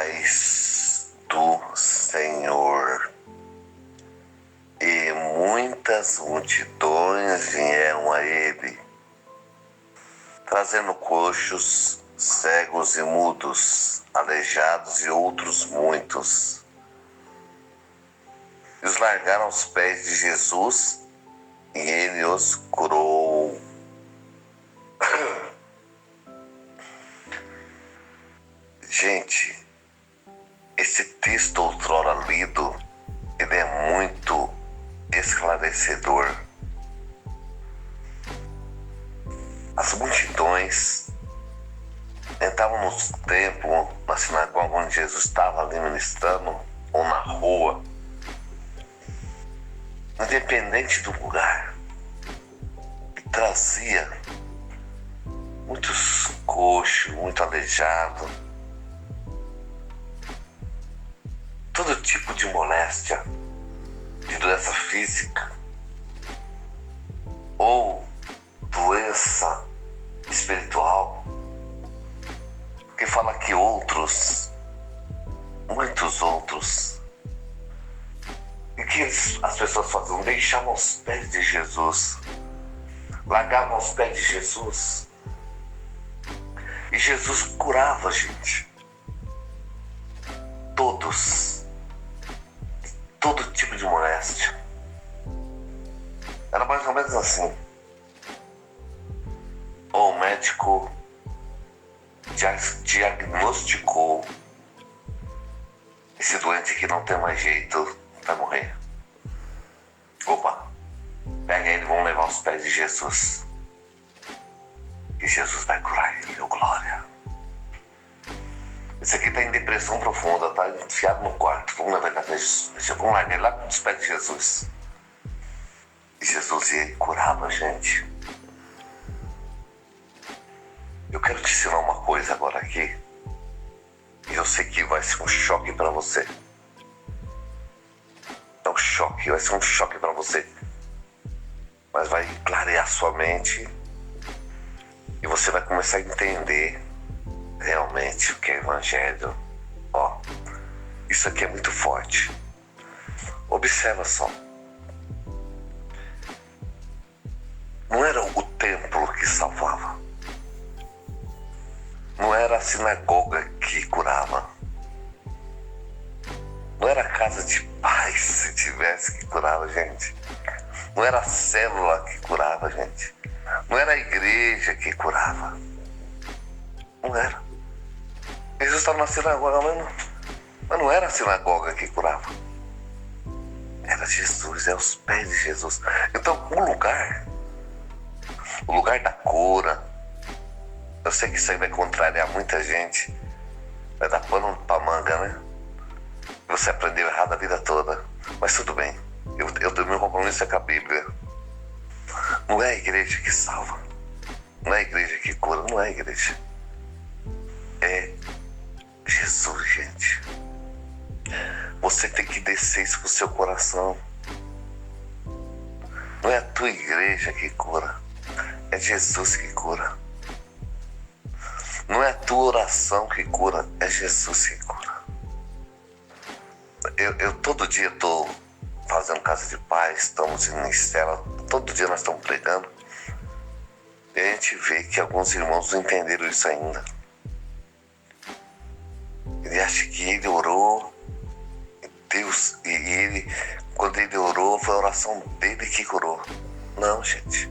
paz do Senhor. E muitas multidões vieram a ele, trazendo coxos, cegos e mudos, aleijados e outros muitos. E os largaram aos pés de Jesus e ele os curou. Gente, esse texto outrora lido, ele é muito esclarecedor. As multidões entravam no templo, na sinagoga onde Jesus estava ali ministrando, ou na rua, independente do lugar, e trazia muitos coxos, muito aleijado, todo tipo de moléstia, de doença física ou doença espiritual, que fala que outros, muitos outros, e que as pessoas faziam, deixavam aos pés de Jesus, largavam aos pés de Jesus, e Jesus curava a gente, todos, todo tipo de moléstia. Era mais ou menos assim. O médico diagnosticou: esse doente aqui não tem mais jeito, vai morrer. Opa, pega ele e vamos levar aos pés de Jesus. E Jesus vai curar ele, meu glória. Esse aqui tá em depressão profunda, tá enfiado no quarto. Vamos levar ele até Jesus. Vamos largar ele lá dos pés de Jesus. E Jesus ia e curava a gente. Eu quero te ensinar uma coisa agora aqui. E eu sei que vai ser um choque para você. É um choque, vai ser um choque para você. Mas vai clarear sua mente. E você vai começar a entender realmente o que é evangelho. Ó, isso aqui é muito forte. Observa só. Não era o templo que salvava. Não era a sinagoga que curava. Não era a casa de paz, se tivesse, que curava a gente. Não era a célula que curava a gente. Não era a igreja que curava. Não era. Jesus estava na sinagoga, mas não era a sinagoga que curava. Era Jesus, é os pés de Jesus. Então, o lugar da cura, eu sei que isso aí vai contrariar muita gente, vai dar pano pra manga, né? Você aprendeu errado a vida toda, mas tudo bem. Meu compromisso é com a Bíblia. Não é a igreja que salva, não é a igreja que cura, não é a igreja. É Jesus, gente. Você tem que descer isso pro seu coração. Não é a tua igreja que cura, é Jesus que cura. Não é a tua oração que cura, é Jesus que cura. Eu todo dia estou fazendo casa de paz, estamos em ministério, todo dia nós estamos pregando. E a gente vê que alguns irmãos não entenderam isso ainda. Ele acha que ele orou, Deus, e ele, quando ele orou, foi a oração dele que curou. Não, gente.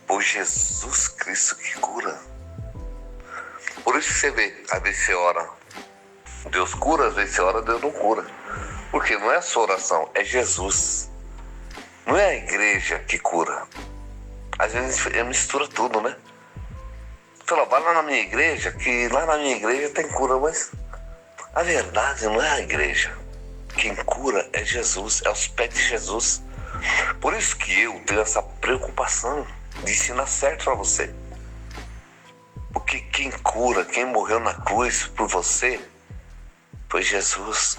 Foi Jesus Cristo que cura. Por isso que você vê, às vezes você ora, Deus cura, às vezes você ora, Deus não cura. Porque não é a sua oração, é Jesus. Não é a igreja que cura. Às vezes mistura tudo, né? Fala, vai lá na minha igreja, que lá na minha igreja tem cura, mas a verdade não é a igreja. Quem cura é Jesus, é os pés de Jesus. Por isso que eu tenho essa preocupação de ensinar certo para você. Porque quem cura, quem morreu na cruz por você, foi Jesus.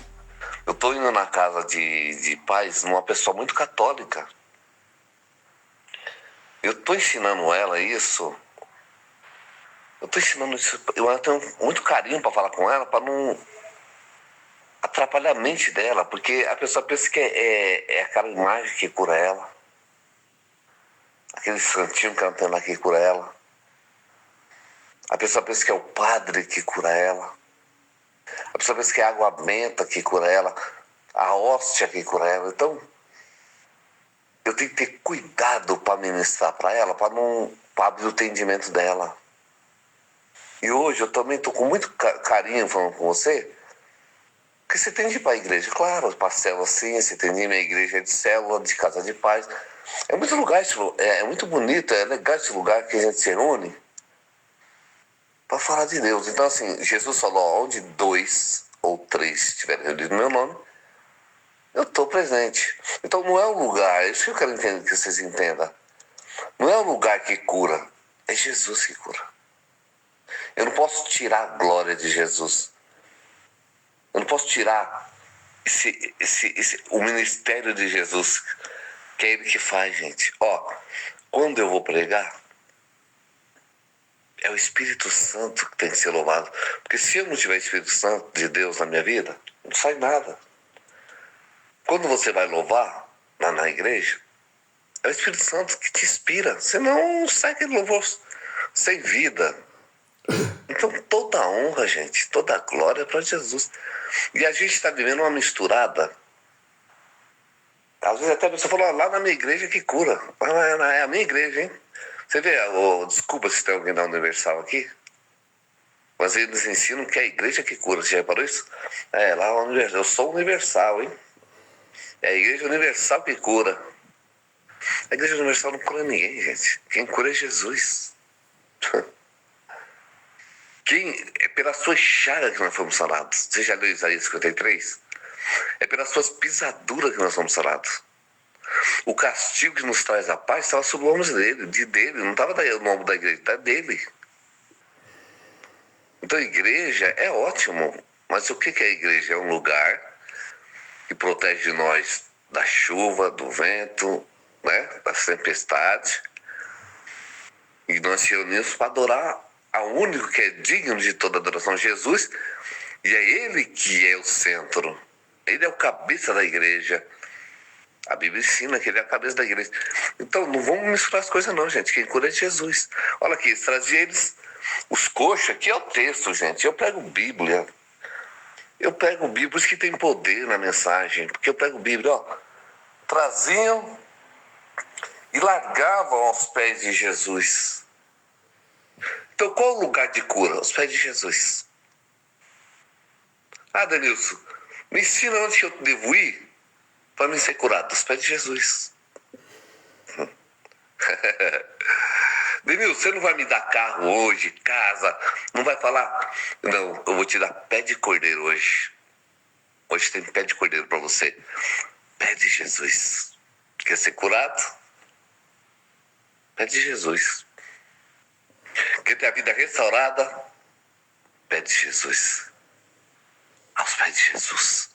Eu estou indo na casa de paz, numa pessoa muito católica. Eu estou ensinando ela isso. Eu tenho muito carinho para falar com ela, para não atrapalha a mente dela, porque a pessoa pensa que é aquela imagem que cura ela, aquele santinho cantando lá que cura ela. A pessoa pensa que é o padre que cura ela. A pessoa pensa que é a água benta que cura ela, a hóstia que cura ela. Então, eu tenho que ter cuidado para ministrar para ela, para abrir o entendimento dela. E hoje eu também estou com muito carinho falando com você, porque você tem de ir para a igreja, claro, para a célula sim, você tem de ir, minha igreja é de célula, de casa de paz. É muito lugar, é muito bonito, é legal esse lugar que a gente se reúne para falar de Deus. Então, assim, Jesus falou, onde 2 ou 3 estiverem reunidos no meu nome, eu estou presente. Então, não é um lugar, é isso que eu quero que vocês entendam. Não é um lugar que cura, é Jesus que cura. Eu não posso tirar a glória de Jesus. Eu não posso tirar o ministério de Jesus, que é Ele que faz, gente. Ó, quando eu vou pregar, é o Espírito Santo que tem que ser louvado. Porque se eu não tiver Espírito Santo de Deus na minha vida, não sai nada. Quando você vai louvar na igreja, é o Espírito Santo que te inspira. Senão sai aquele louvor sem vida. Então toda a honra, gente, toda a glória é para Jesus. E a gente está vivendo uma misturada. Às vezes até a pessoa fala, lá na minha igreja que cura. É a minha igreja, hein? Você vê, desculpa se tem alguém da Universal aqui, mas eles ensinam que é a igreja que cura. Você já reparou isso? É, lá eu sou universal, hein? É a igreja universal que cura. A igreja universal não cura ninguém, gente. Quem cura é Jesus. É pelas suas chagas que nós fomos sarados. Você já leu Isaías 53? É pelas suas pisaduras que nós fomos sarados. O castigo que nos traz a paz estava sobre o ombro dele, não estava no ombro da igreja, está dele. Então a igreja é ótimo, mas o que é a igreja? É um lugar que protege de nós da chuva, do vento, né, das tempestades. E nós se reunimos para adorar ao único que é digno de toda adoração, Jesus, e é Ele que é o centro. Ele é o cabeça da igreja. A Bíblia ensina que Ele é a cabeça da igreja. Então não vamos misturar as coisas não, gente. Quem cura é Jesus. Olha aqui, trazia eles os coxos, aqui é o texto, gente. Eu pego Bíblia. Por isso que tem poder na mensagem. Porque eu pego Bíblia, ó. Traziam e largavam aos pés de Jesus. Então qual o lugar de cura? Aos pés de Jesus. Ah, Denilson, me ensina onde que eu devo ir para me ser curado. Aos pés de Jesus. Denilson, você não vai me dar carro hoje, casa, não vai falar? Não, eu vou te dar pé de cordeiro hoje. Hoje tem pé de cordeiro para você. Pé de Jesus. Quer ser curado? Pé de Jesus. Quer ter a vida restaurada? Pé de Jesus. Aos pés de Jesus.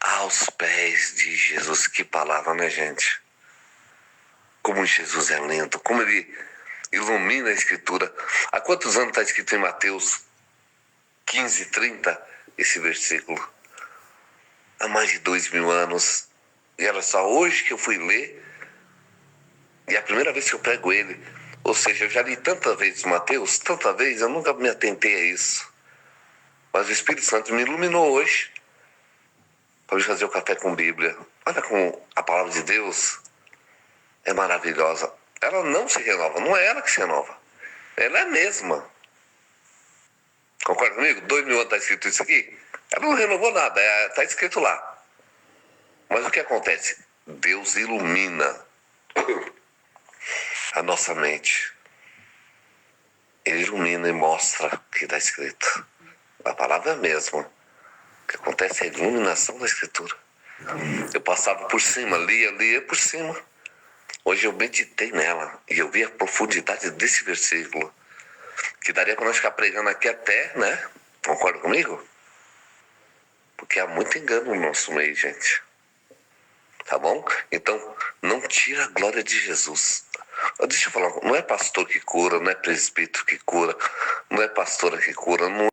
Aos pés de Jesus. Que palavra, né, gente? Como Jesus é lindo, como Ele ilumina a Escritura. Há quantos anos está escrito em Mateus 15:30 esse versículo? Há mais de 2000 anos. E olha só, hoje que eu fui ler, e é a primeira vez que eu prego ele. Ou seja, eu já li tantas vezes Mateus, tanta vez, eu nunca me atentei a isso. Mas o Espírito Santo me iluminou hoje para fazer o café com Bíblia. Olha como a palavra de Deus é maravilhosa. Ela não se renova, não é ela que se renova. Ela é a mesma. Concorda comigo? 2000 anos está escrito isso aqui? Ela não renovou nada, está escrito lá. Mas o que acontece? Deus ilumina a nossa mente. Ele ilumina e mostra o que está escrito. A palavra é a mesma. O que acontece é a iluminação da Escritura. Eu passava por cima, lia por cima. Hoje eu meditei nela e eu vi a profundidade desse versículo. Que daria para nós ficar pregando aqui até, né? Concorda comigo? Porque há muito engano no nosso meio, gente. Tá bom? Então, não tira a glória de Jesus. Deixa eu falar, não é pastor que cura, não é presbítero que cura, não é pastora que cura, não